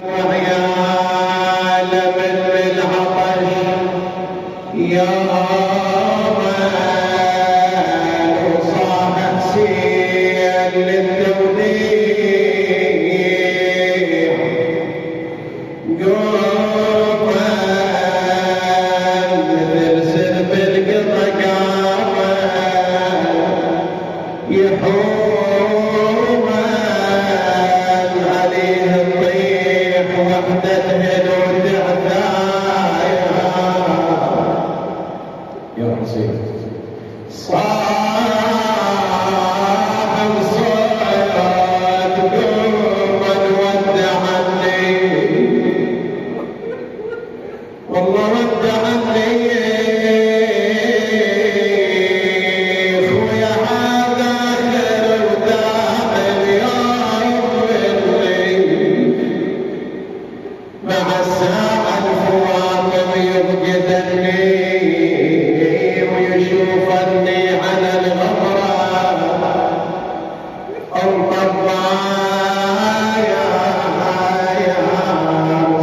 وعيال من العطش يا من صاح حسين للتوليع قوما ترسل بالقطا قاما يحوما عليه الطيح وحدة الهلو تعدايا يا حسين صاحب صوت قوما ودعني والله ودعني خويا هذا خير وداع اليوم اللي مع الساعة الفواطم يبقدني ويشوفني على الغبرة الطبايا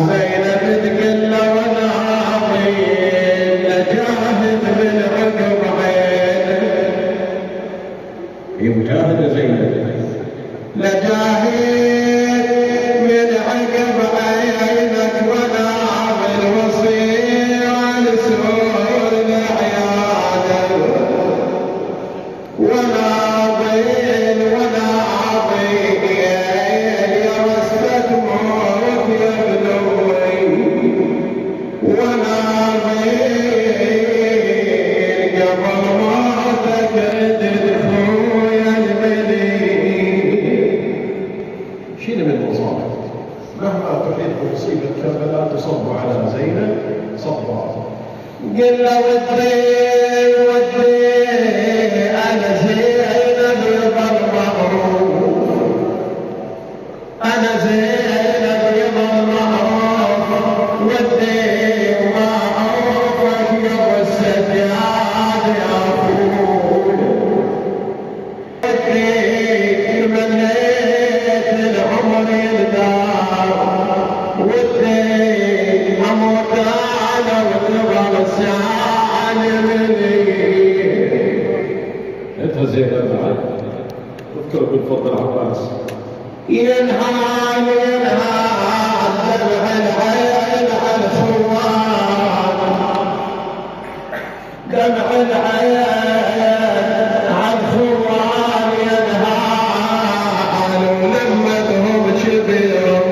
زينب تقل ولا عظيم لجاهد بالعقب عينك هي مجاهدة زينب لجاهد من عقب عينك ولا عمل وصير لسور العيادة ولا ضيل ولا عضيل يا وسط موت يا بلوي ولا ضيل قبل موتك ردد خويا المليك شيل من مصابك مهما تحب مصيبة كربلاء تصب على زينب صبا قل له ودي انا زينب يظل مغروب انا زينب يظل مغروب ودي وما عوفك يا السجاد يا اخوي ودي منيت العمر يدار ودي اموت انا وتبغى سالمني انت زينب بعد اذكر بالفضل عباس ينهال دمع العين على الخوان دمع العين على الخوان ينهال ولمتهم شبيرهم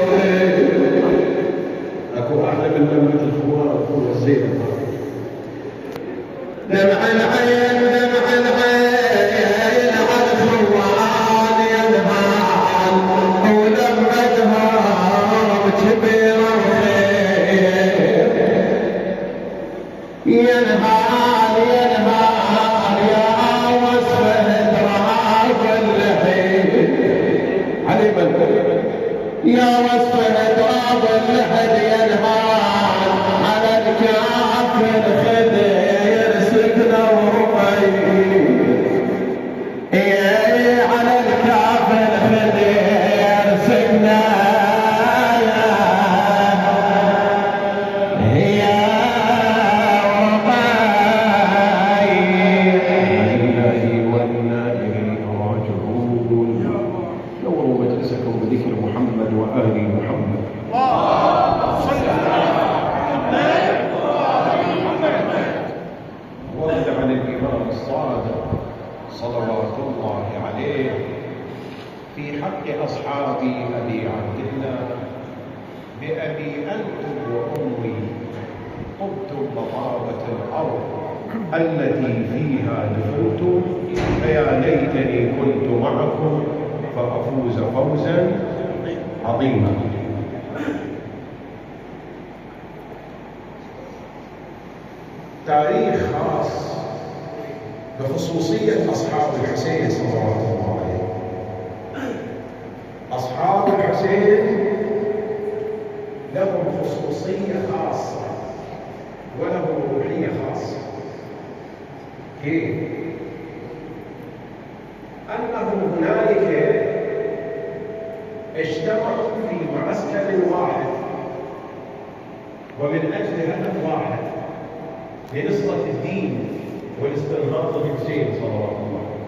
اكو احلى من لمة الخوان اكو الزينب دمع العين دمع العين على الخوان ينهال ولمتهم شبيرهم ينهال ينهال يا وصفه ضراب اللحيد علي من يا وصفه ضراب اللحد ينهال على الكاف الخدير سكنه ورمي على الكاف الخدير سكنه صلوات الله عليه في حق أصحابي أبي عبد الله بأبي أنتم وأمي طبتم مطابة الأرض التي فيها دفنتم فيا ليتني كنت معكم فأفوز فوزا عظيما. تاريخ خاص بخصوصية أصحاب الحسين صلوات الله عليه. أصحاب الحسين لهم خصوصية خاصة ولهم روحية خاصة. كيف؟ أنه هنالك اجتمعوا في معسكر واحد ومن أجل هدف واحد لنصرة الدين والاستنهاض بالحسين صلوات الله عليه.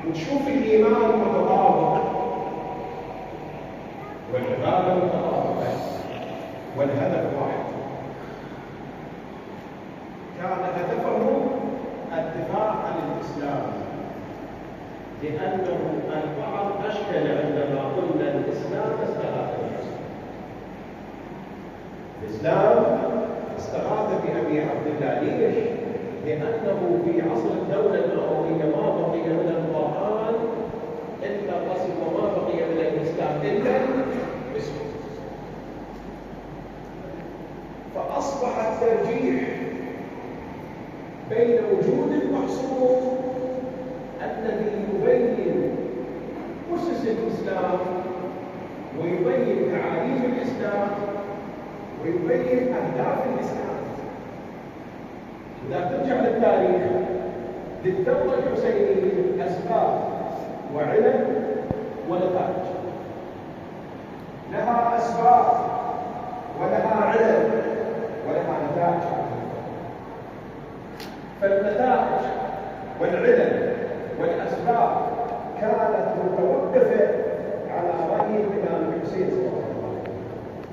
وتشوف الإيمان متطابق والعبادة متطابقة والهدف واحد. كان هدفهم الدفاع عن الإسلام، لأنه البعض أشكل عندما قلنا الإسلام استغاث بالإسلام. الإسلام استغاث بأبي عبد الله. ليش؟ لأنه في عصر الدولة الأموية ما بقي من القرآن إلا قسم، وما بقي من الإسلام إلا اسم. فأصبح الترجيح بين وجود المحصول الذي يبين أسس الإسلام ويبين تعاليم الإسلام ويبين أهداف الإسلام. إذا ترجع للتاريخ للدولة الحسينية أسباب وعلل ونتائج. لها أسباب ولها علل ولها نتائج. فالنتائج والعلل والأسباب كانت متوقفة على رأي الإمام الحسين صلوات الله عليه،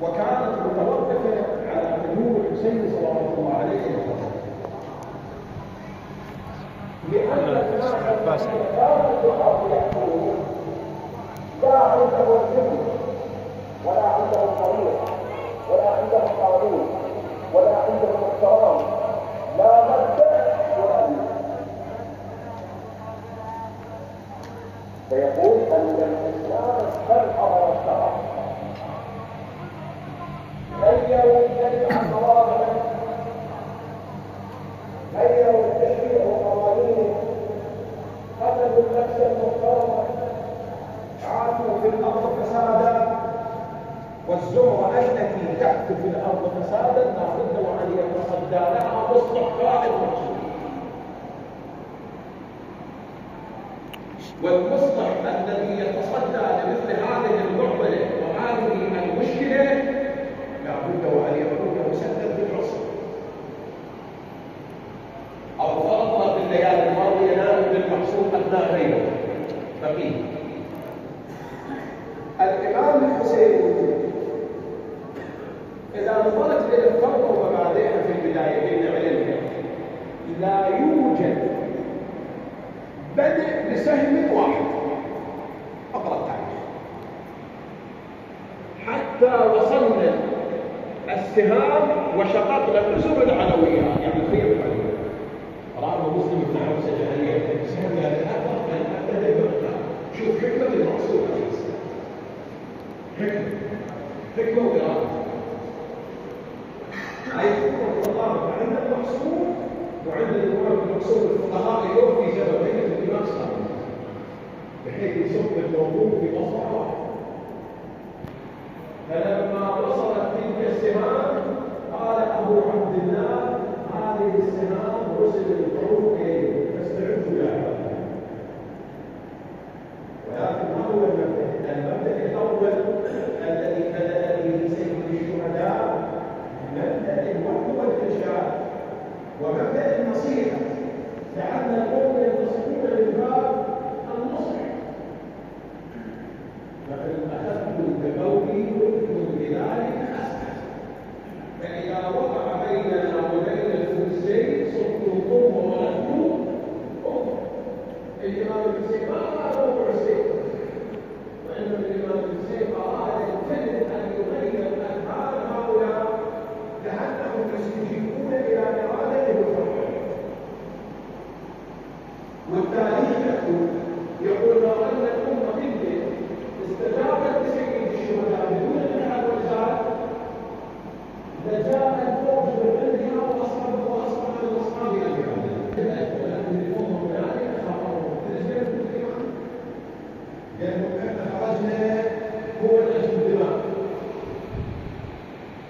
وكانت متوقفة على حضور الحسين صلوات الله عليه وسلم. لأن الناس كانوا يحكمون لا عنده الحكم ولا عنده طريق ولا عنده قانون ولا عنده احترام، لا مبدأ ولا دين. فيقول أن الإسلام استنحر واشترى، غيروا جميع المواضع، غيروا التشريع وقوانينه، قتلوا النفس المحترمة، عاشوا في الأرض فسادا، والزمرة التي تأتي في الأرض فسادا لابد وأن يتصدى لها مصلح قائد مقصود. والمصلح الذي يتصدى لمثل هذه المعضلة وهذه المشكلة لابد وأن يكون مسدد بالحصن. أو فرضنا في الليالي الماضية نام بالمحصول أثناء غيره فقيه. الإمام الحسين إذا نظرت للفرق ومبادئه في البداية بين علمه، لا يوجد بدء بسهم واحد. اقرأ التاريخ حتى وصلنا السهام وشققنا النسب العلوية، يعني الخير العلوية. رأى مسلم بن عوف سجهلية سهم هذا الأكبر من أبدا. شوف حكمة المعصوم عليه السلام، حكمة وإرادة. أي حكمة الله عند المعصوم وعند الإمام المعصوم. الفقهاء اليوم في سببين في الدماغ صار بحيث يصب الموضوع في مصدر واحد. فلما وصلت تلك السهام قال أبو عبد الله هذه السهام رسل القوم فاستعدوا لها. ولكن ما هو المبدأ؟ المبدأ الأول الذي بدأ به سيد الشهداء مبدأ الوحي والإرشاد ومبدأ النصيحة، لأن القوم ينتصرون للباب النصح. فإن أخذتم بقولي قلتم بذلك أسهل، فإذا وقع بيننا وبين الفرسين صرتم قوم ونحن قوم. الإمام الحسين ما أراد موضوع السيف، وإنما الإمام الحسين أراد الجد أن يغير أذهان هؤلاء لأنهم يستجيبون إلى إرادته الفرعية. والتاريخ يقول لو أن الأمة بنت استجابت لسيد الشهداء بدون الجهاد والجهاد لجاء الفوج من عندها وأصبح من أصحابها الجهاد. ولكن الأمة هنالك خرجوا لأنه إحنا خرجنا هو الأجل الدماء،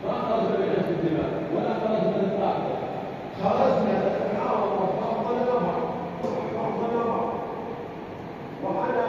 ما خرجنا من أجل الدماء ولا خرجنا من الطاقة، خرجنا نتحاور بعضنا بعض بعضنا بعض. وأنا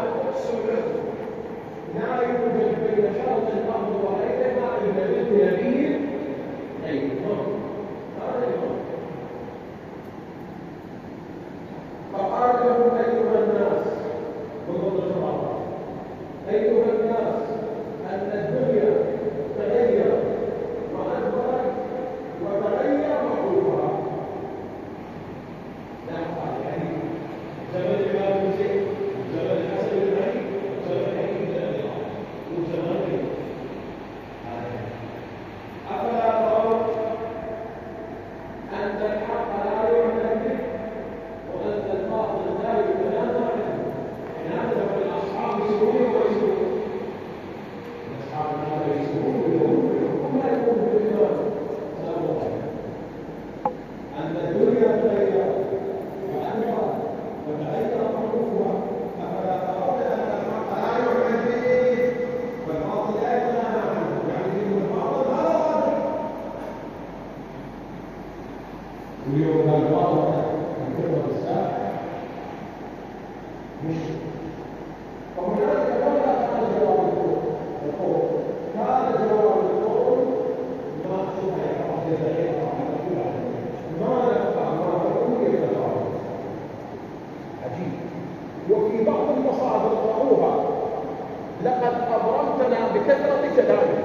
لقد أبرمتنا بكثرة كلامك،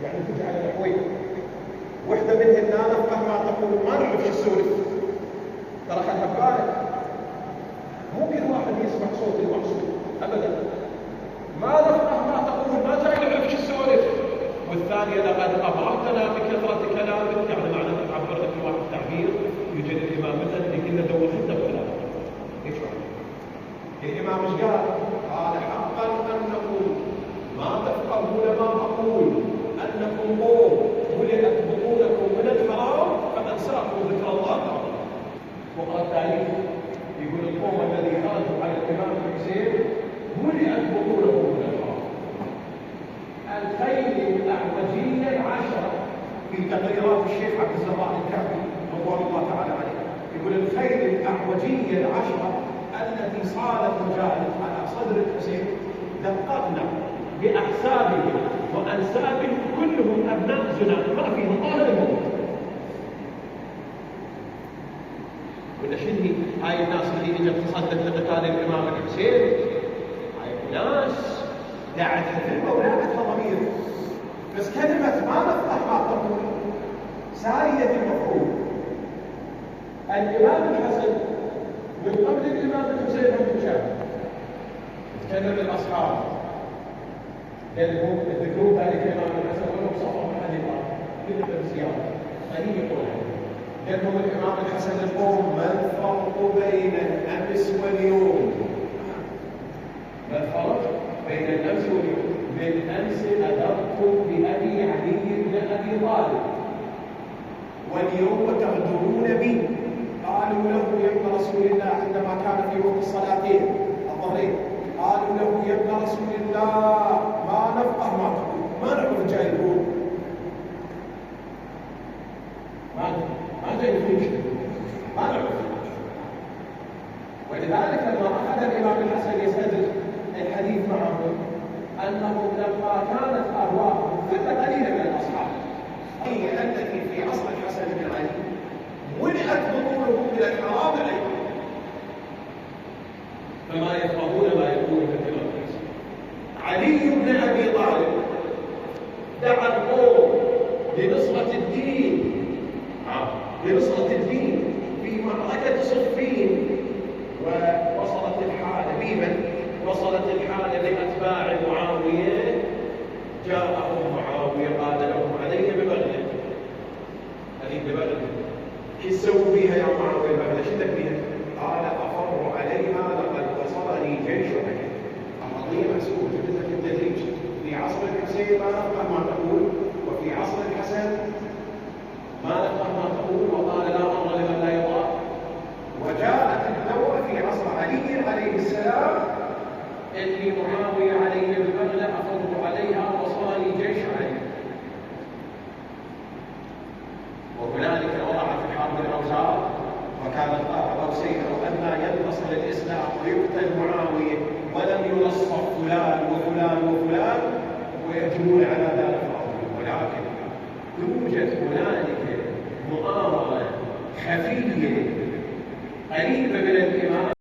يعني تجعل الحوي وحدة منهن لا نفقه ما تقول، ما نعرف شو تسولف، ترى خلها ببالك. ممكن واحد يسمع صوت المقصود أبدا، ما نفقه ما تقول، ما تعرف شو تسولف. والثانية لقد أبرمتنا بكثرة كلامك، يعني معناه تعبر لك واحد تعبير يوجد الإمام مثلا اللي كنا دوخته بكلامك. ايش معنى؟ الإمام ايش قال؟ قال حقا أنكم ما تفقهون ما أقول، أنكم قوم ملئت بطونكم من الحرام فأنساكم ذكر الله تعالى. وقال التاريخ يقول القوم الذي خرجوا على الإمام الحسين ملئت بطونهم من الحرام. الخيل الأعوجية العشرة في تقريرات الشيخ عبد الزراء الكعبي رضوان الله تعالى عليه، يقول الخيل الأعوجية العشرة التي صارت وجاءت على صدر الحسين دققنا بأحسابهم وأنسابهم كلهم أبناء زنا، ما فيهم طالب الموت. ولا شنو هاي الناس اللي اجت تصدق لقتال الإمام الحسين؟ هاي ناس دعتها ذمة ودعتها ضمير، بس كلمة ما نفقه ما تقول سارية المفهوم. الإمام الحسن من قبل الإمام الحسين هم شاب تكلم الأصحاب لأنهم يذكرون ذلك الإمام الحسن ولو صفهم عن الله كلمة بسيارة قليل يقولها، لأنهم الإمام الحسن القوم ما الفرق بين الأمس واليوم؟ ما الفرق بين الأمس واليوم؟ بالأمس أدركتم بأبي علي بن أبي طالب، واليوم تغدرون بي. قالوا له يا ابن رسول الله عندما كان في وقت الصلاتين الظهرين، قالوا له يا ابن رسول الله ما نفقه ما تقول، ما نعرف جاي يقول، ما جاي يقول، ما نعرف. ولذلك لما أخذ الإمام الحسن يستدل الحديث معهم أنهم لما كانت أرواحهم فترة قليلة من الأصحاب هي التي في عصر الحسن بن علي ملئت بطونهم من الحرام عليهم، فما يفقهون ما يقول الإمام الحسن. علي بن أبي طالب دعا القوم لنصرة الدين، لنصرة الدين في معركة صفين، ووصلت الحالة بمن؟ وصلت الحالة لأتباع معاوية. جاءهم معاوية قال لهم علي ببغلة، علي ببغلة، شو تسوي بيها يا معاوية البغلة؟ شو تبيها؟ قال أفر عليها لقد وصلني جيش أكيد. قضية محسوبة جدا بالتدريج. في عصر الحسين ما نفقه ما تقول، وفي عصر الحسن ما نفقه ما تقول، وقال لا أمر لمن لا يطاع. وجاءت الدورة في عصر علي عليه السلام اللي معاوية علي بالبغلة أفر عليها وصلني جيش علي. وهنالك وضعت الحرب الأوزار، وكانت قوسين أو أدنى ينتصر الإسلام ويقتل معاوية ولم ينصر فلان وفلان وفلان ويجمون على ذلك الأمر. ولكن يوجد هنالك مؤامرة خفية قريبة من الإمام